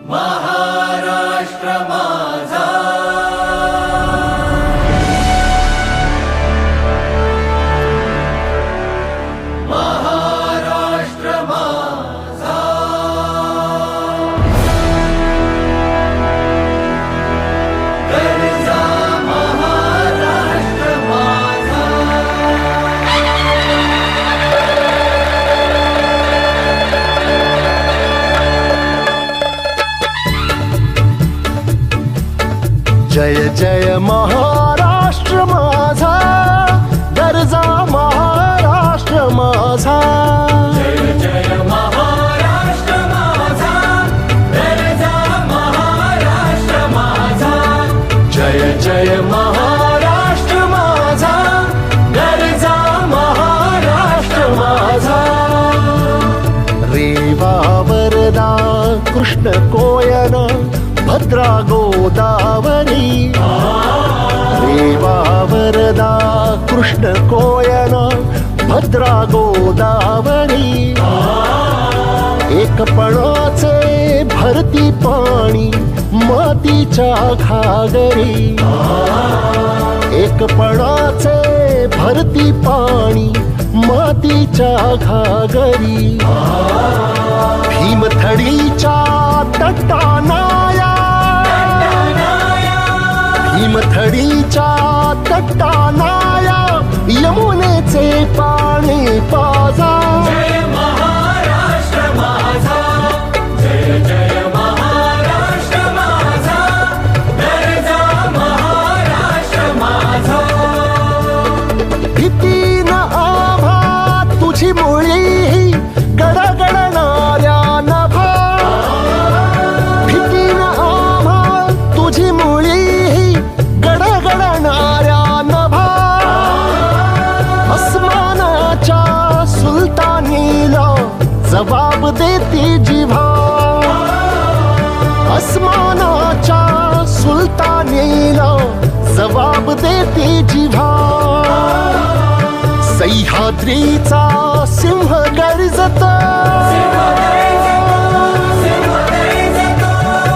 महाराष्ट्र माझा महाराष्ट्र माझा गरजा महाराष्ट्र माझा जय जय महाराष्ट्र माझा गरजा महाराष्ट्र माझा जय जय महाराष्ट्र माझा गरजा महाराष्ट्र माझा जय जय महाराष्ट्र माझा गरजा महाराष्ट्र माझा रेवा वरदा कृष्ण कोयना भद्रा गोदावरी रेवा वरदा कृष्ण कोयना भद्रा गोदावरी एकपणाचे भरती पाणी मातीच्या घागरी एकपणाचे भरती पाणी मातीच्या घागरी भीमथडीच्या तटानाया भीमथडीच्या तटानाया यमुनेचे पाणी पाजा जय महाराष्ट्र माझा जय जय महाराष्ट्र माझा गरजा महाराष्ट्र माझा भीती न आभा तुझी मुळी गडगडणाऱ्या नभा भीती न आभा तुझी मुळी गडगडणाऱ्या नभा अस्मानाच्या सुलतानीला जबाब देती जिव्हा अस्मानाच्या सुलतानीला जबाब देती जिव्हा सह्याद्रीचा सिंह गर्जत